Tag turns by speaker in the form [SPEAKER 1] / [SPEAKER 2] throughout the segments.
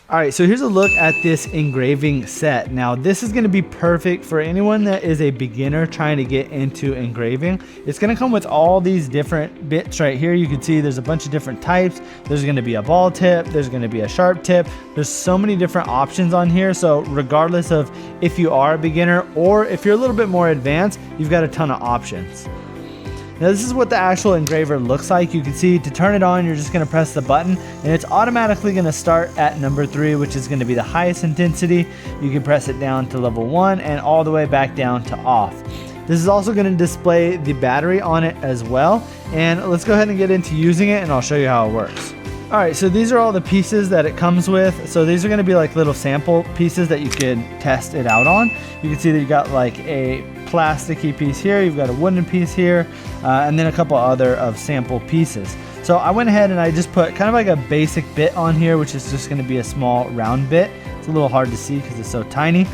[SPEAKER 1] All right, so here's a look at this engraving set. Now, this is gonna be perfect for anyone that is a beginner trying to get into engraving. It's gonna come with all these different bits right here. You can see there's a bunch of different types. There's gonna be a ball tip, there's gonna be a sharp tip. There's so many different options on here. So regardless of if you are a beginner or if you're a little bit more advanced, you've got a ton of options. Now this is what the actual engraver looks like. You can see to turn it on, you're just gonna press the button and it's automatically gonna start at number 3, which is gonna be the highest intensity. You can press it down to level 1 and all the way back down to off. This is also gonna display the battery on it as well. And let's go ahead and get into using it and I'll show you how it works. All right, so these are all the pieces that it comes with. So these are gonna be like little sample pieces that you could test it out on. You can see that you got like a plasticky piece here, you've got a wooden piece here, and then a couple other of sample pieces. So I went ahead and I just put kind of like a basic bit on here, which is just gonna be a small round bit. It's a little hard to see because it's so tiny.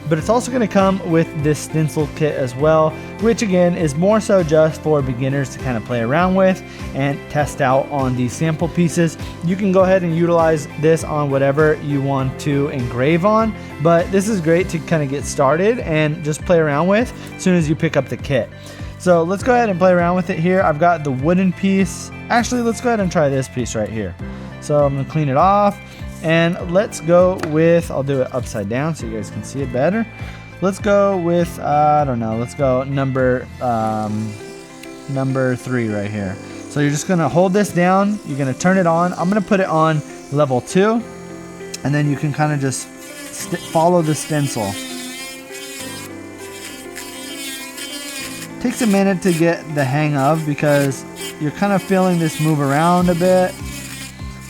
[SPEAKER 1] But it's also going to come with this stencil kit as well, which again is more so just for beginners to kind of play around with and test out on these sample pieces. You can go ahead and utilize this on whatever you want to engrave on, but this is great to kind of get started and just play around with as soon as you pick up the kit. So let's go ahead and play around with it here. I've got the wooden piece. Actually, let's go ahead and try this piece right here. So I'm going to clean it off. And let's go with, I'll do it upside down so you guys can see it better. Let's go with, I don't know, let's go number 3 right here. So you're just gonna hold this down, you're gonna turn it on. I'm gonna put it on level 2, and then you can kind of just follow the stencil. Takes a minute to get the hang of because you're kind of feeling this move around a bit.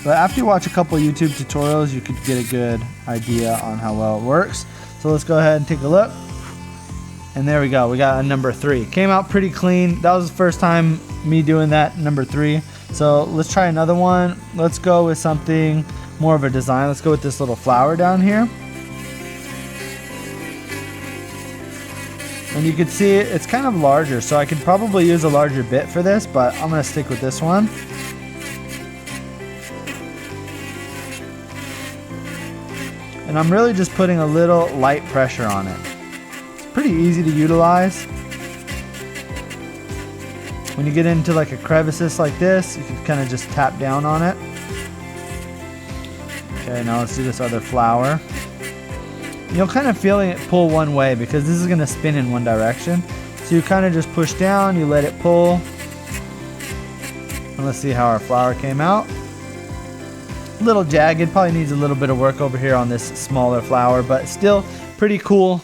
[SPEAKER 1] But after you watch a couple YouTube tutorials, you could get a good idea on how well it works. So let's go ahead and take a look. And there we go, we got a number 3. Came out pretty clean. That was the first time me doing that, number 3. So let's try another one. Let's go with something more of a design. Let's go with this little flower down here. And you can see it's kind of larger, so I could probably use a larger bit for this, but I'm gonna stick with this one. And I'm really just putting a little light pressure on it. It's pretty easy to utilize. When you get into like a crevices like this, you can kind of just tap down on it. Okay, now let's do this other flower. You'll kind of feel it pull one way because this is going to spin in one direction. So you kind of just push down, you let it pull. And let's see how our flower came out. A little jagged, probably needs a little bit of work over here on this smaller flower, but still pretty cool.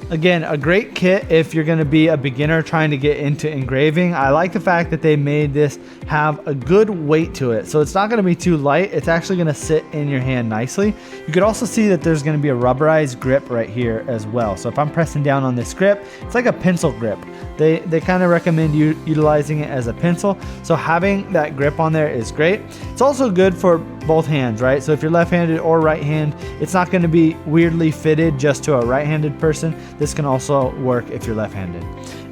[SPEAKER 1] Again, a great kit if you're going to be a beginner trying to get into engraving. I like the fact that they made this have a good weight to it. So it's not going to be too light. It's actually going to sit in your hand nicely. You could also see that there's going to be a rubberized grip right here as well. So if I'm pressing down on this grip, it's like a pencil grip. They kind of recommend you utilizing it as a pencil. So having that grip on there is great. It's also good for both hands, right? So if you're left-handed or right-hand, it's not going to be weirdly fitted just to a right-handed person. This can also work if you're left-handed.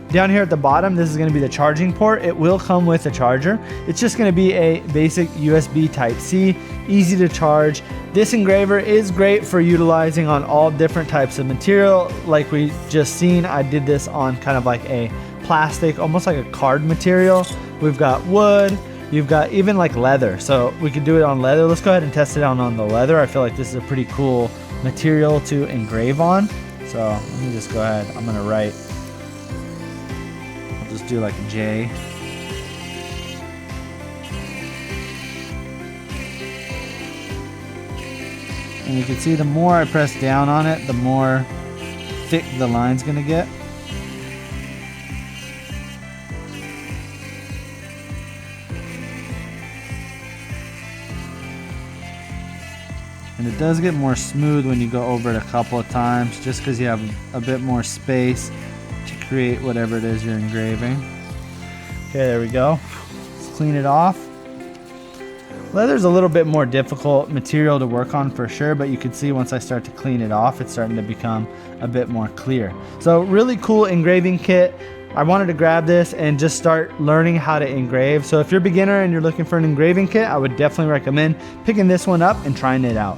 [SPEAKER 1] Down here at the bottom, this is going to be the charging port. It will come with a charger. It's just going to be a basic USB Type-C, easy to charge. This engraver is great for utilizing on all different types of material. Like we just seen, I did this on kind of like a plastic, almost like a card material. We've got wood, you've got even like leather. So we could do it on leather. Let's go ahead and test it out on the leather. I feel like this is a pretty cool material to engrave on. So let me just go ahead, I'm gonna write, I'll just do like a J. And you can see the more I press down on it, the more thick the line's gonna get. And it does get more smooth when you go over it a couple of times, just because you have a bit more space to create whatever it is you're engraving. Okay, there we go. Let's clean it off. Leather's a little bit more difficult material to work on for sure, but you can see once I start to clean it off, it's starting to become a bit more clear. So really cool engraving kit. I wanted to grab this and just start learning how to engrave. So if you're a beginner and you're looking for an engraving kit, I would definitely recommend picking this one up and trying it out.